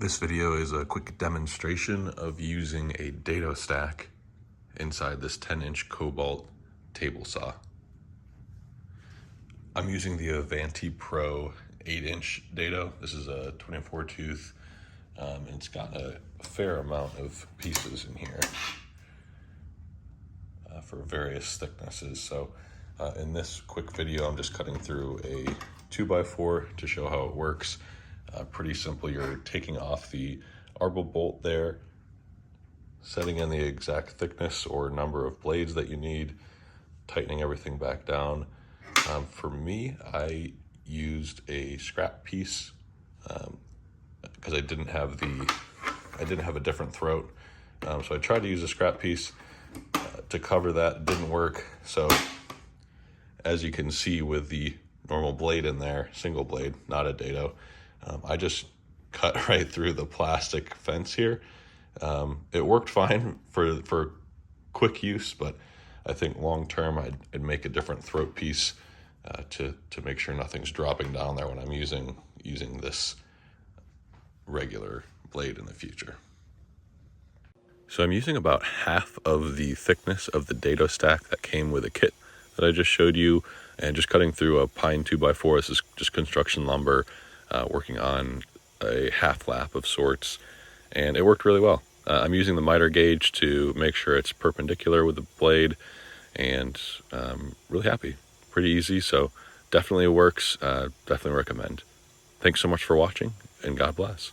This video is a quick demonstration of using a Dado Stack inside this 10-inch Kobalt Table Saw. I'm using the Avanti Pro 8-inch Dado. This is a 24 tooth, and it's got a fair amount of pieces in here for various thicknesses. So in this quick video, I'm just cutting through a 2x4 to show how it works. Pretty simple. You're taking off the arbor bolt there, setting in the exact thickness or number of blades that you need, tightening everything back down. For me, I used a scrap piece because I didn't have a different throat. So I tried to use a scrap piece to cover that. It didn't work. So as you can see with the normal blade in there, single blade, not a dado, I just cut right through the plastic fence here. It worked fine for quick use, but I think long term I'd make a different throat piece to make sure nothing's dropping down there when I'm using this regular blade in the future. So I'm using about half of the thickness of the Dado Stack that came with a kit that I just showed you, and just cutting through a pine 2x4. This is just construction lumber, working on a half lap of sorts, and it worked really well. I'm using the miter gauge to make sure it's perpendicular with the blade, and really happy. Pretty easy, so definitely works. Definitely recommend. Thanks so much for watching, and God bless.